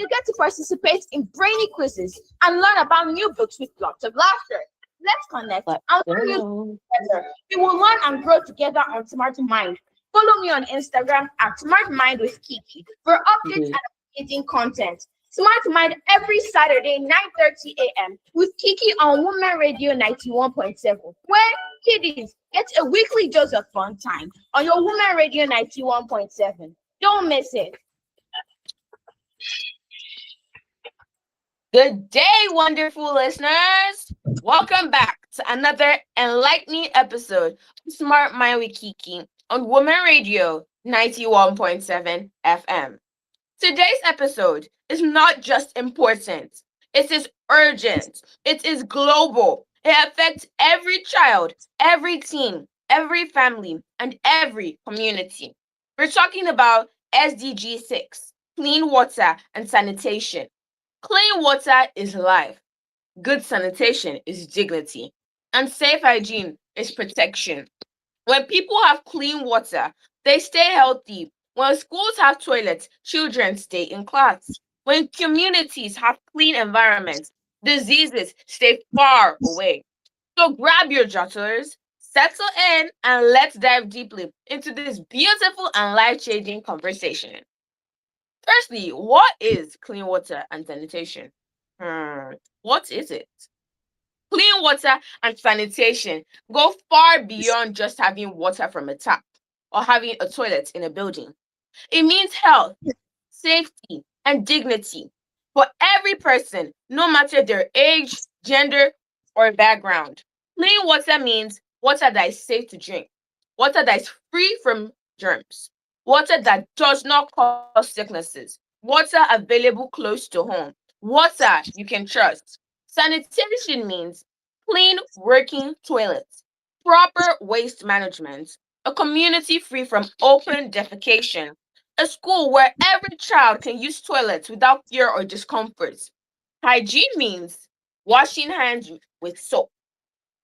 you get to participate in brainy quizzes and learn about new books with lots of laughter. Let's connect But and learn new girl, things together. We will learn and grow together on Smart Mind. Follow me on Instagram at Smart Mind with Kiki for updates mhm. and amazing content. Smart Mind every Saturday, 9:30 a.m. with Kiki on Women Radio 91.7. Where kiddies get a weekly dose of fun time on your Women Radio 91.7. Don't miss it. Good day, wonderful listeners. Welcome back to another enlightening episode of Smart Mind with Kiki on Women Radio 91.7 FM. Today's episode is not just important, it is urgent, it is global. It affects every child, every teen, every family, and every community. We're talking about SDG 6, clean water and sanitation. Clean water is life, good sanitation is dignity, and safe hygiene is protection. When people have clean water, they stay healthy. When schools have toilets, children stay in class. When communities have clean environments, diseases stay far away. So grab your jotters, settle in, and let's dive deeply into this beautiful and life-changing conversation. Firstly, what is clean water and sanitation? What is it? Clean water and sanitation go far beyond just having water from a tap or having a toilet in a building. It means health, safety, and dignity for every person, no matter their age, gender, or background. Clean water means water that is safe to drink, water that is free from germs, water that does not cause sicknesses, water available close to home, water you can trust. Sanitation means clean working toilets, proper waste management, a community free from open defecation, a school where every child can use toilets without fear or discomfort. Hygiene means washing hands with soap.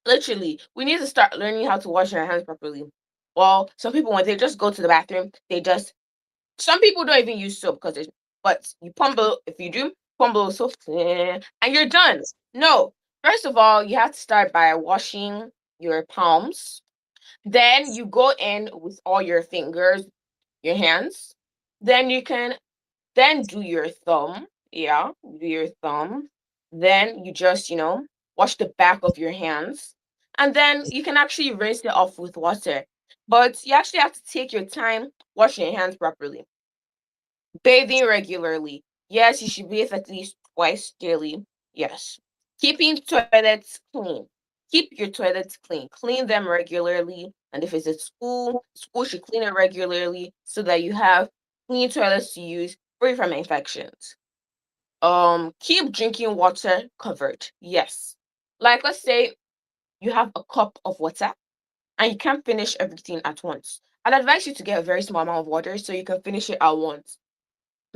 Literally, we need to start learning how to wash our hands properly. Well, some people, when they just go to the bathroom, some people don't even use soap but you pumble, if you do, pumble with soap, and you're done. No, first of all, you have to start by washing your palms. Then you go in with all your fingers, your hands. Then you can then do your thumb. Yeah, do your thumb. Then you just, wash the back of your hands. And then you can actually rinse it off with water. But you actually have to take your time washing your hands properly. Bathing regularly. Yes, you should bathe at least twice daily. Yes. Keeping toilets clean. Keep your toilets clean. Clean them regularly. And if it's at school, school should clean it regularly so that you have clean toilets to use free from infections. Keep drinking water covered. Yes. Like let's say you have a cup of water and you can't finish everything at once. I'd advise you to get a very small amount of water so you can finish it at once.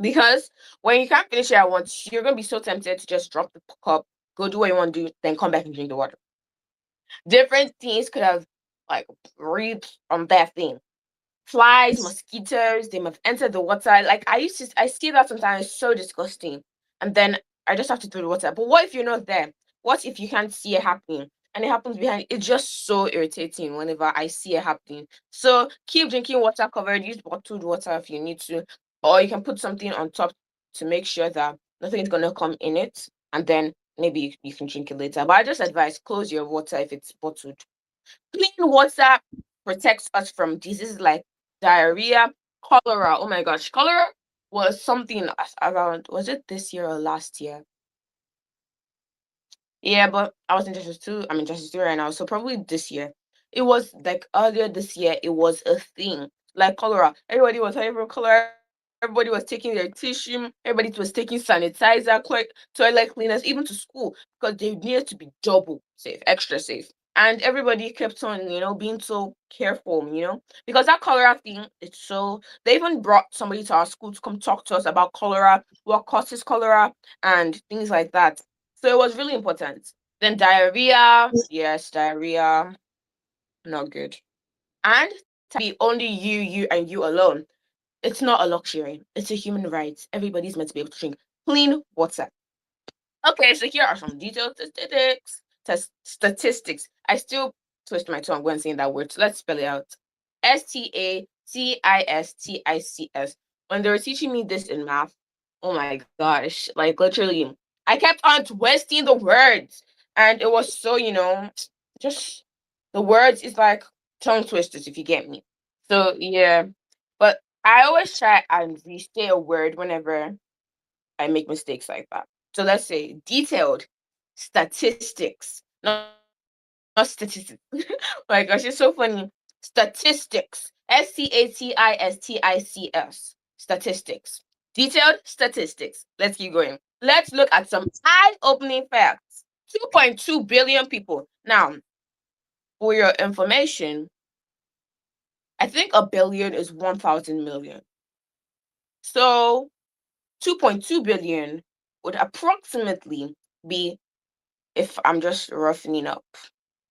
Because when you can't finish it at once, you're gonna be so tempted to just drop the cup, go do what you want to do, then come back and drink the water. Different things could have like breathed on that thing. Flies, mosquitoes, they may have entered the water. Like I see that sometimes, it's so disgusting. And then I just have to throw the water. But what if you're not there? What if you can't see it happening? And it happens behind, it's just so irritating whenever I see it happening. So keep drinking water covered, use bottled water if you need to, or you can put something on top to make sure that nothing is gonna come in it, and then maybe you can drink it later. But I just advise close your water if it's bottled. Clean water protects us from diseases like diarrhea, cholera. Oh my gosh, cholera was something around, was it this year or last year? Yeah, but I was in Justice 2. I'm in Justice 2 right now, so probably this year. It was like earlier this year, it was a thing. Like cholera. Everybody was having from cholera. Everybody was taking their tissue. Everybody was taking sanitizer, toilet cleaners, even to school, because they needed to be double safe, extra safe. And everybody kept on, being so careful, because that cholera thing, it's so. They even brought somebody to our school to come talk to us about cholera, what causes cholera, and things like that. So it was really important. Then diarrhea, yes, diarrhea, not good. And be only you and you alone. It's not a luxury. It's a human right. Everybody's meant to be able to drink clean water. Okay, so here are some detailed statistics. I still twist my tongue when saying that word. So let's spell it out. Statistics. When they were teaching me this in math, oh my gosh, like literally, I kept on twisting the words, and it was so just the words is like tongue twisters if you get me. So yeah, but I always try and restate a word whenever I make mistakes like that. So let's say detailed statistics, not statistics. Oh my gosh, it's so funny. Statistics. Statistics. Statistics. Detailed statistics. Let's keep going. Let's look at some eye-opening facts. 2.2 billion people. Now, for your information, I think a billion is 1,000 million. So 2.2 billion would approximately be, if I'm just roughing up,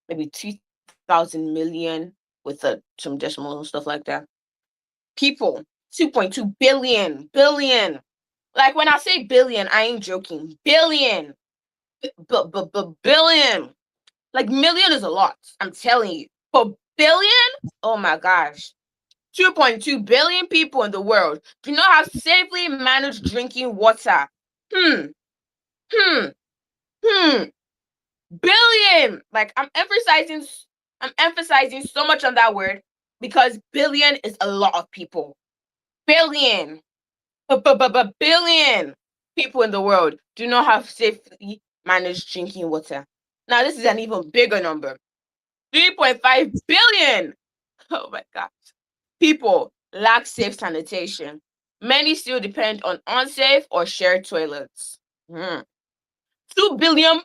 maybe 2,000 million with some decimals and stuff like that. People, 2.2 billion, billion. Like when I say billion, I ain't joking. Billion, billion. Like million is a lot. I'm telling you. But billion? Oh my gosh. 2.2 billion people in the world do not have safely managed drinking water. Hmm, hmm, hmm. Billion. Like I'm emphasizing so much on that word because billion is a lot of people. Billion. Billion people in the world do not have safely managed drinking water. Now this is an even bigger number. 3.5 billion. Oh my god. People lack safe sanitation. Many still depend on unsafe or shared toilets. Hmm. 2 billion.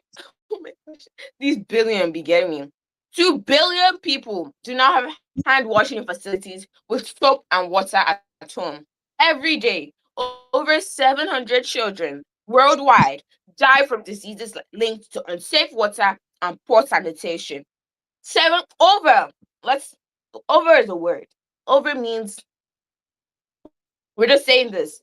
Oh my gosh. These billion be getting me. 2 billion people do not have hand washing facilities with soap and water at home. Every day, over 700 children worldwide die from diseases linked to unsafe water and poor sanitation. Seven over. Let's over is a word. Over means we're just saying this,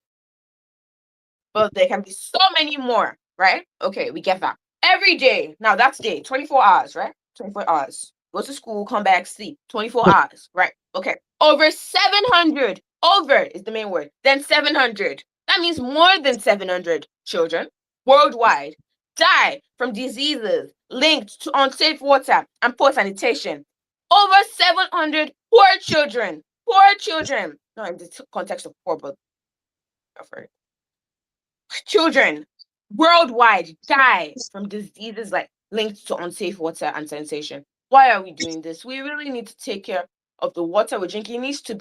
but there can be so many more, right? Okay, we get that. Every day. Now that's day, 24 hours, right? 24 hours. Go to school, come back, sleep. 24 hours, right? Okay. Over 700. Over is the main word. Then 700. That means more than 700 children worldwide die from diseases linked to unsafe water and poor sanitation. Over 700 poor children. Poor children. Not in the context of poor, but children worldwide die from diseases like linked to unsafe water and sanitation. Why are we doing this? We really need to take care of the water we're drinking. It needs to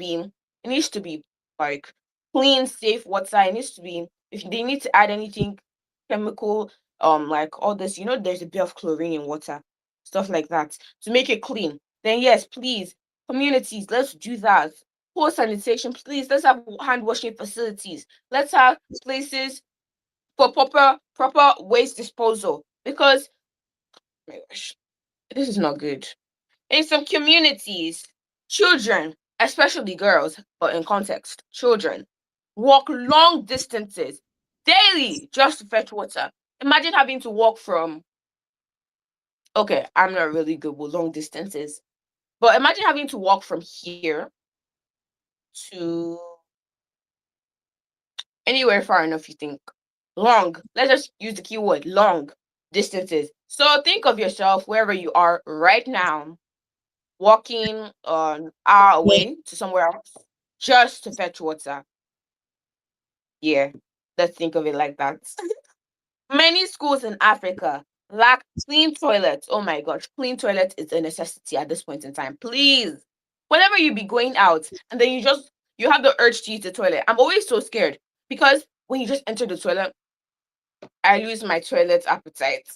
be like clean, safe water. It needs to be if they need to add anything chemical, like all this, there's a bit of chlorine in water, stuff like that, to make it clean. Then yes, please, communities, let's do that. Poor sanitation, please. Let's have hand washing facilities. Let's have places for proper waste disposal because oh my gosh, this is not good. In some communities, children, especially girls, but in context, children walk long distances daily just to fetch water. Imagine having to walk from okay, I'm not really good with long distances, but imagine having to walk from here to anywhere far enough you think. Long. Let's just use the keyword long distances. So think of yourself wherever you are right now, walking an hour away to somewhere else just to fetch water. Yeah, let's think of it like that. Many schools in Africa lack clean toilets. Oh my gosh, clean toilet is a necessity at this point in time. Please, whenever you be going out and then you have the urge to use the toilet, I'm always so scared because when you just enter the toilet, I lose my toilet appetite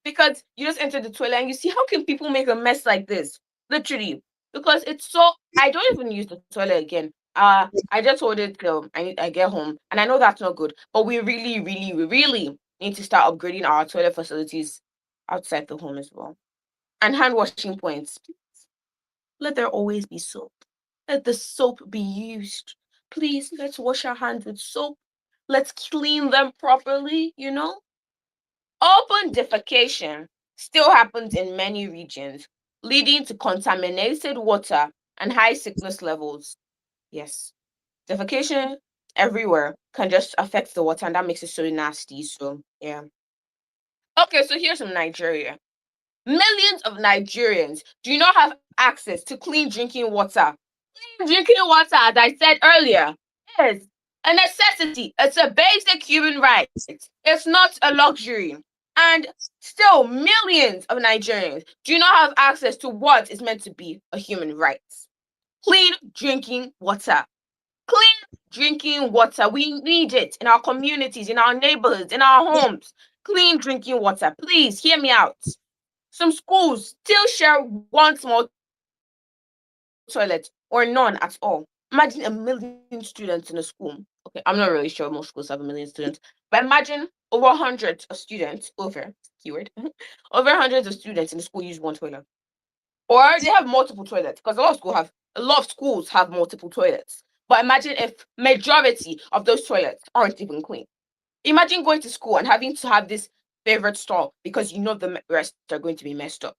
because you just enter the toilet and you see how can people make a mess like this? Literally, because it's so. I don't even use the toilet again. I just hold it till I get home, and I know that's not good. But we really need to start upgrading our toilet facilities outside the home as well. And hand washing points. Let there always be soap. Let the soap be used. Please, let's wash our hands with soap. Let's clean them properly. Open defecation still happens in many regions, leading to contaminated water and high sickness levels. Yes, defecation everywhere can just affect the water, and that makes it so nasty. So, yeah. Okay, so here's some Nigeria. Millions of Nigerians do not have access to clean drinking water. Drinking water, as I said earlier, is a necessity. It's a basic human right. It's not a luxury. And still, millions of Nigerians do not have access to what is meant to be a human right. Clean drinking water. Clean drinking water. We need it in our communities, in our neighborhoods, in our homes. Clean drinking water. Please hear me out. Some schools still share one small toilet or none at all. Imagine a million students in a school. Okay, I'm not really sure most schools have a million students, but imagine over hundreds of students, keyword, over hundreds of students in the school use one toilet. Or they have multiple toilets because a lot of schools have multiple toilets. But imagine if majority of those toilets aren't even clean. Imagine going to school and having to have this favorite stall because you know the rest are going to be messed up.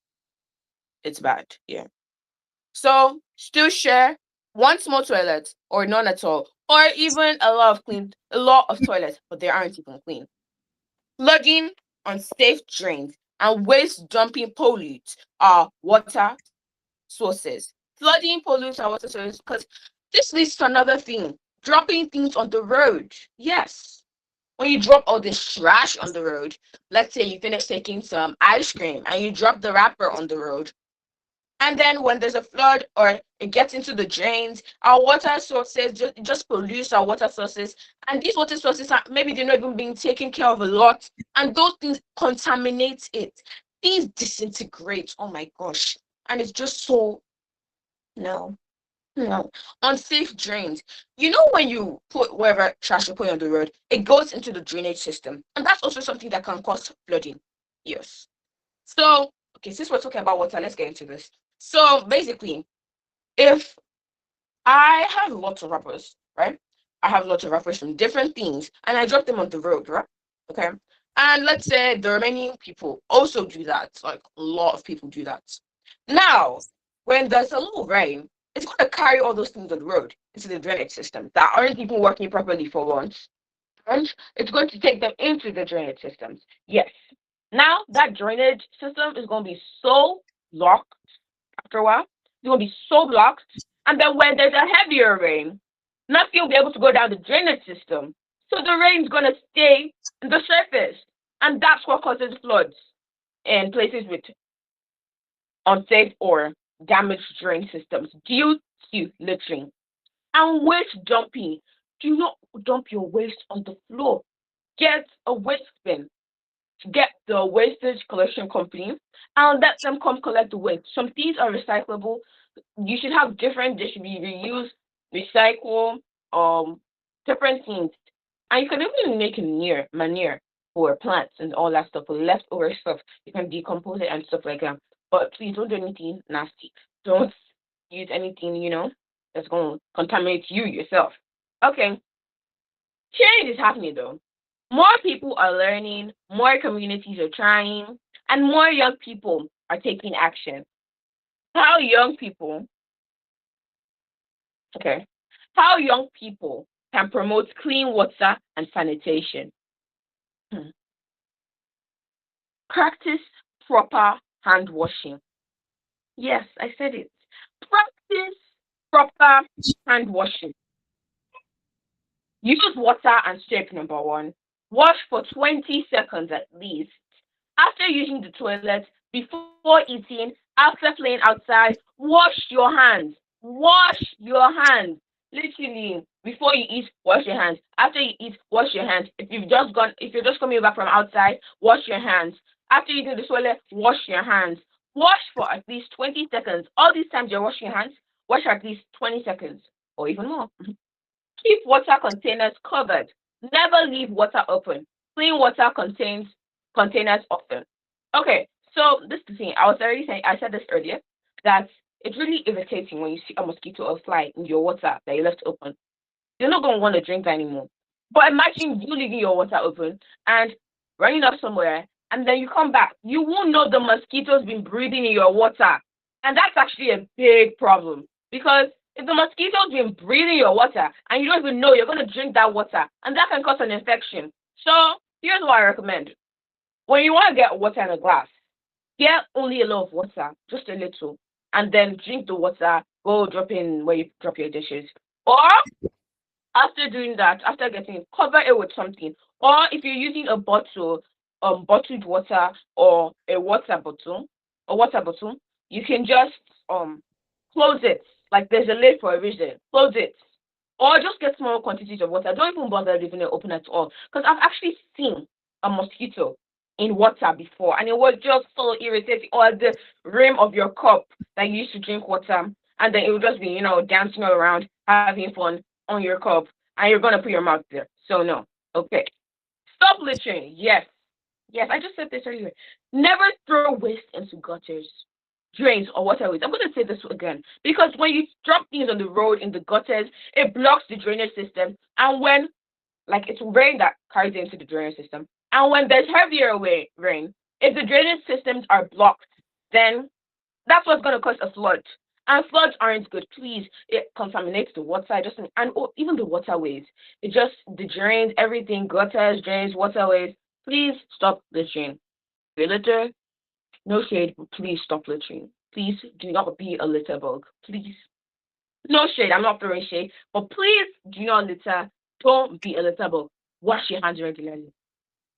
It's bad. Yeah. So still share one small toilet or none at all, or even a lot of toilets, but they aren't even clean. Plugging unsafe drains and waste dumping pollutes our water sources. Flooding pollutes our water sources because this leads to another thing: dropping things on the road. Yes. When you drop all this trash on the road, let's say you finish taking some ice cream and you drop the wrapper on the road, and then when there's a flood or it gets into the drains, our water sources just pollutes our water sources. And these water sources are maybe they're not even being taken care of a lot. And those things contaminate it. These disintegrate. Oh my gosh. And it's just so no. No. Unsafe drains. You know when you put wherever trash you put on the road, it goes into the drainage system. And that's also something that can cause flooding. Yes. So, okay, since we're talking about water, let's get into this. So basically, if I have lots of wrappers, right? I have lots of wrappers from different things, and I drop them on the road, right? Okay. And let's say the remaining people also do that. Like a lot of people do that. Now, when there's a little rain, it's going to carry all those things on the road into the drainage system that aren't even working properly for once. And it's going to take them into the drainage systems. Yes. Now that drainage system is going to be so blocked after a while. It's going to be so blocked. And then when there's a heavier rain, nothing will be able to go down the drainage system. So the rain's going to stay on the surface. And that's what causes floods in places with unsafe or damaged drain systems due to littering. And waste dumping. Do not dump your waste on the floor. Get a waste bin. Get the wastage collection company and let them come collect the waste. Some things are recyclable. You should have different, they should be reused, recycle, different things. And you can even make manure for plants and all that stuff, for leftover stuff. You can decompose it and stuff like that. But please don't do anything nasty. Don't use anything, that's going to contaminate you yourself. Okay, change is happening though. More people are learning, more communities are trying, and more young people are taking action. How young people, okay, how young people can promote clean water and sanitation. Hmm. Practice proper hand washing. Yes, I said it. Practice proper hand washing. Use water and soap, number one. Wash for 20 seconds at least. After using the toilet, before eating, after playing outside, wash your hands. Wash your hands. Literally, before you eat, wash your hands. After you eat, wash your hands. If you're just coming back from outside, wash your hands. After using the toilet, wash your hands. Wash for at least 20 seconds. All these times you're washing your hands, wash for at least 20 seconds or even more. Keep water containers covered. Never leave water open. Clean water contains containers often. Okay, so this is the thing. I said this earlier, that it's really irritating when you see a mosquito or fly in your water that you left open. You're not going to want to drink that anymore. But imagine you leaving your water open and running off somewhere, and then you come back. You won't know the mosquitoes been breathing in your water, and that's actually a big problem because if the mosquitoes been breathing your water and you don't even know, you're gonna drink that water, and that can cause an infection. So here's what I recommend: when you want to get water in a glass, get only a little of water, just a little, and then drink the water. Go drop in where you drop your dishes, or after doing that, after getting it, cover it with something. Or if you're using a bottle, bottled water or a water bottle, you can just close it. Like there's a lid for a reason. Close it. Or just get small quantities of water. Don't even bother leaving it open at all. Because I've actually seen a mosquito in water before, and it was just so irritating. Or the rim of your cup that you used to drink water, and then it would just be, dancing around, having fun on your cup, and you're gonna put your mouth there. So no. Okay. Stop littering. Yes. Yes, I just said this earlier. Never throw waste into gutters, drains, or waterways. I'm going to say this again because when you drop things on the road in the gutters, it blocks the drainage system. And when, like, it's rain that carries it into the drainage system, and when there's heavier rain, if the drainage systems are blocked, then that's what's going to cause a flood. And floods aren't good. Please, it contaminates the water. Even the waterways. It just the drains, everything, gutters, drains, waterways. Please stop littering. If you litter, no shade, but please stop littering. Please do not be a litter bug. Please. No shade. I'm not throwing shade, but please do not litter. Don't be a litter bug. Wash your hands regularly.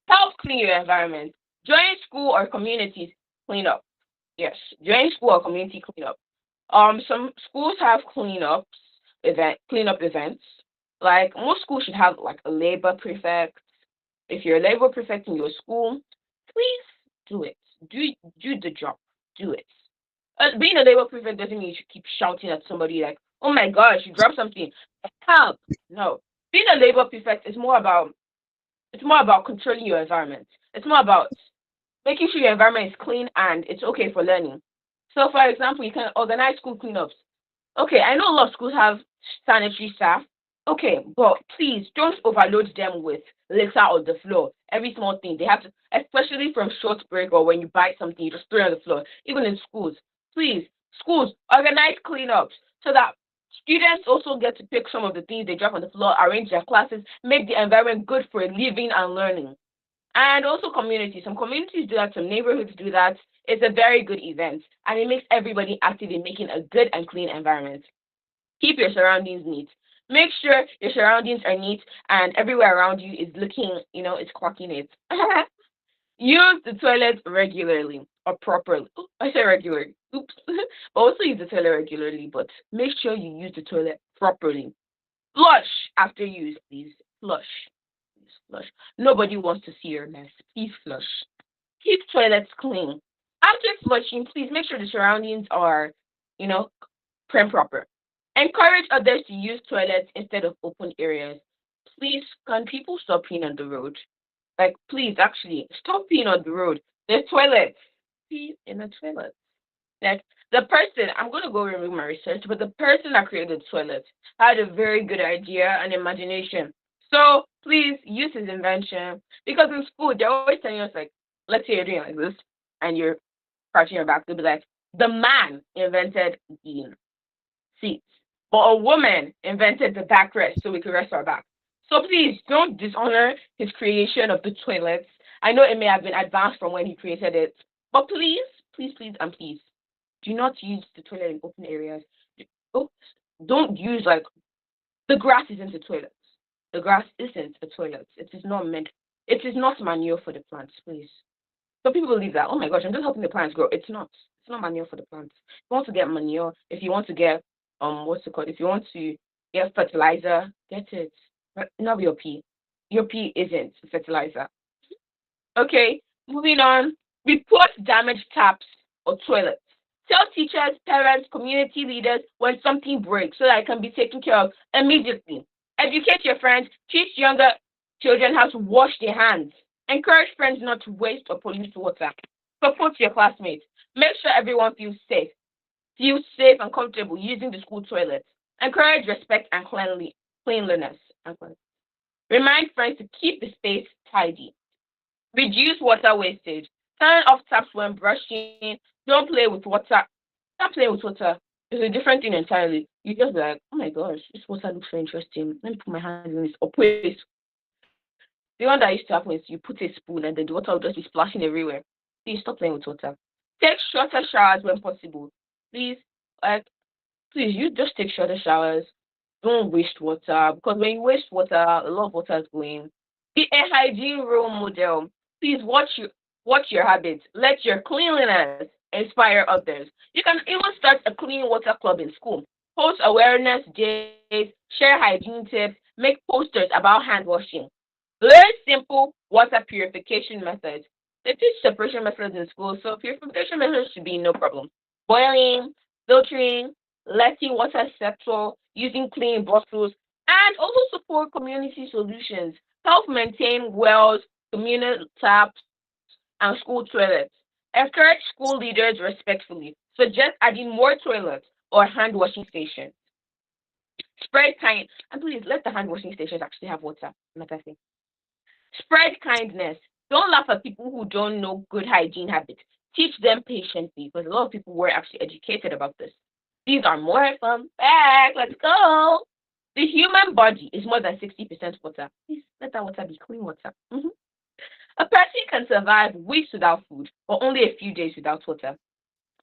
Help clean your environment. Join school or communities clean up. Yes, join school or community cleanup. Some schools have cleanup events. Like most schools should have like a labor prefect. If you're a labor prefect in your school, please do it. Do do the job. Do it. Being a labor prefect doesn't mean you should keep shouting at somebody like, "Oh my gosh, you dropped something! Help!" No. Being a labor prefect is more about controlling your environment. It's more about making sure your environment is clean and it's okay for learning. So, for example, you can organize school cleanups. Okay, I know a lot of schools have sanitary staff. Okay, but please don't overload them with litter on the floor. Every small thing they have to, especially from short break or when you buy something, you just throw it on the floor. Even in schools, please, schools organize cleanups so that students also get to pick some of the things they drop on the floor, arrange their classes, make the environment good for living and learning. And also communities. Some communities do that, some neighborhoods do that. It's a very good event and it makes everybody active in making a good and clean environment. Keep your surroundings neat. Make sure your surroundings are neat and everywhere around you is looking, it's clocking it. Use the toilet regularly or properly. I say regularly. Oops. But also use the toilet regularly, but make sure you use the toilet properly. Flush after use, please. Flush. Please flush. Nobody wants to see your mess. Please flush. Keep toilets clean. After flushing, please make sure the surroundings are, you know, prim proper. Encourage others to use toilets instead of open areas. Please, can people stop peeing on the road? Like, please, actually, stop peeing on the road. There's toilets. Pee in the toilet. Like, the person, I'm going to go remove my research, but the person that created the toilet had a very good idea and imagination. So, please use his invention. Because in school, they're always telling us, like, let's say you're doing like this, and you're scratching your back, they'll be like, the man invented the seats. But a woman invented the backrest so we could rest our back. So please don't dishonor his creation of the toilets. I know it may have been advanced from when he created it, but please, please, please, and please, do not use the toilet in open areas. Oops, don't use like the grass isn't a toilet. The grass isn't a toilet. It is not meant. It is not manure for the plants. Please. Some people believe that, oh my gosh, I'm just helping the plants grow. It's not. It's not manure for the plants. If you want to get manure, if you want to get what's it called? If you want to get fertilizer, get it. But not your pee. Your pee isn't fertilizer. Okay, moving on. Report damaged taps or toilets. Tell teachers, parents, community leaders when something breaks so that it can be taken care of immediately. Educate your friends. Teach younger children how to wash their hands. Encourage friends not to waste or pollute water. Support your classmates. Make sure everyone feels safe. Feel safe and comfortable using the school toilet. Encourage respect and cleanliness. Remind friends to keep the space tidy. Reduce water wastage. Turn off taps when brushing. Don't play with water. Stop playing with water. It's a different thing entirely. You just be like, oh my gosh, this water looks so interesting. Let me put my hand in this. Or put a spoon. The one that used to happen is you put a spoon and then the water will just be splashing everywhere. Please stop playing with water. Take shorter showers when possible. Please, like, please, you just take shorter showers. Don't waste water because when you waste water, a lot of water is going. Be a hygiene role model. Please watch your habits. Let your cleanliness inspire others. You can even start a clean water club in school. Host awareness days, share hygiene tips, make posters about hand washing. Learn simple water purification methods. They teach separation methods in school, so purification methods should be no problem. Boiling, filtering, letting water settle, using clean bottles, and also support community solutions. Help maintain wells, communal taps, and school toilets. Encourage school leaders respectfully. Suggest adding more toilets or hand washing stations. Spread kind and please let the hand washing stations actually have water. Another thing. Spread kindness. Don't laugh at people who don't know good hygiene habits. Teach them patiently because a lot of people were actually educated about this. These are more fun facts. Let's go. The human body is more than 60% water. Please let that water be clean water. A person can survive weeks without food or only a few days without water.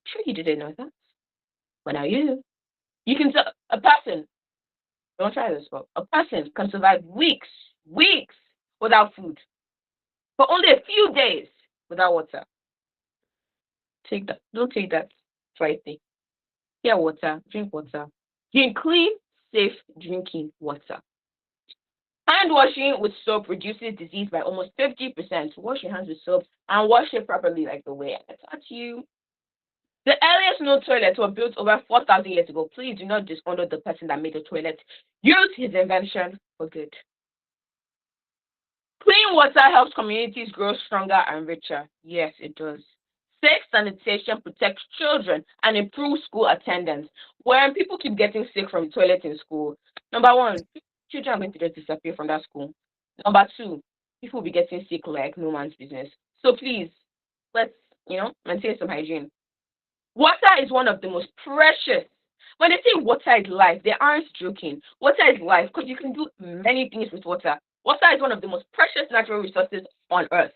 Sure, you didn't know that. But now you do. You can, a person, don't try this, but a person can survive weeks without food for only a few days without water. Take that. Don't take that lightly. Get water. Drink water. Drink clean, safe drinking water. Hand washing with soap reduces disease by almost 50%. Wash your hands with soap and wash it properly like the way I taught you. The earliest known toilets were built over 4,000 years ago. Please do not dishonor the person that made the toilet. Use his invention for good. Clean water helps communities grow stronger and richer. Yes, it does. Safe sanitation protects children and improves school attendance. When people keep getting sick from the toilet in school, number one, children are going to just disappear from that school. Number two, people will be getting sick like no man's business. So please, let's, maintain some hygiene. Water is one of the most precious. When they say water is life, they aren't joking. Water is life because you can do many things with water. Water is one of the most precious natural resources on earth.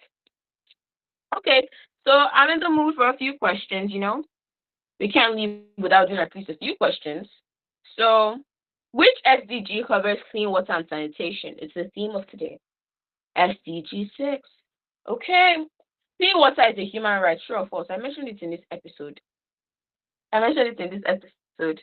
Okay, so I'm in the mood for a few questions, We can't leave without doing at least a few questions. So, which SDG covers clean water and sanitation? It's the theme of today. SDG 6. Okay. Clean water is a human right, true or false? I mentioned it in this episode. It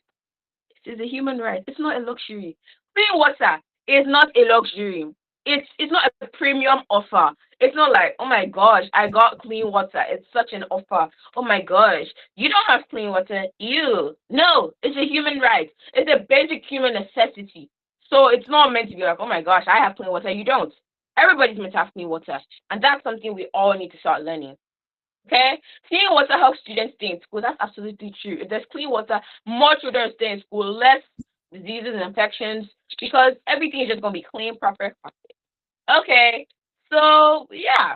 is a human right. It's not a luxury. Clean water is not a luxury. It's not a premium offer. It's not like, oh my gosh, I got clean water. It's such an offer. Oh my gosh, you don't have clean water. You. No, it's a human right. It's a basic human necessity. So it's not meant to be like, oh my gosh, I have clean water. You don't. Everybody's meant to have clean water. And that's something we all need to start learning. Okay? Clean water helps students stay in school. That's absolutely true. If there's clean water, more children stay in school, less diseases and infections, because everything is just going to be clean, proper. Okay, so yeah.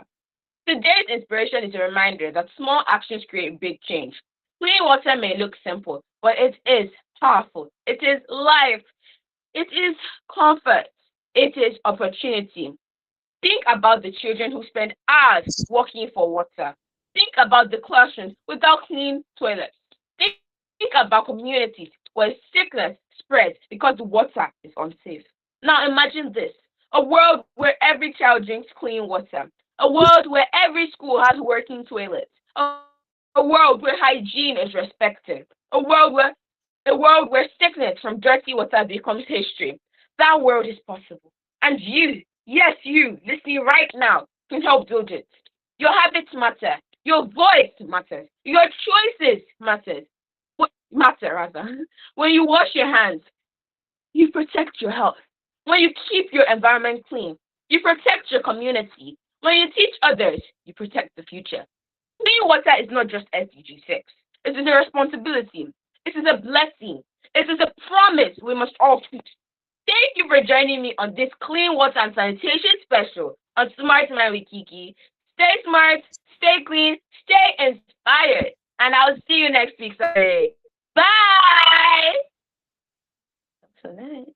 Today's inspiration is a reminder that small actions create big change. Clean water may look simple, but it is powerful. It is life. It is comfort. It is opportunity. Think about the children who spend hours walking for water. Think about the classrooms without clean toilets. Think about communities where sickness spreads because the water is unsafe. Now imagine this, a world where every child drinks clean water, a world where every school has working toilets, a world where hygiene is respected, a world where sickness from dirty water becomes history. That world is possible. And you, yes, you, listening right now, can help build it. Your habits matter. Your voice matters. Your choices matter rather. When you wash your hands, you protect your health. When you keep your environment clean, you protect your community. When you teach others, you protect the future. Clean water is not just SDG 6. It is a responsibility. It is a blessing. It is a promise we must all keep. Thank you for joining me on this clean water and sanitation special on Smart Mind with Kiki. Stay smart, stay clean, stay inspired, and I'll see you next week Saturday. Bye. So nice.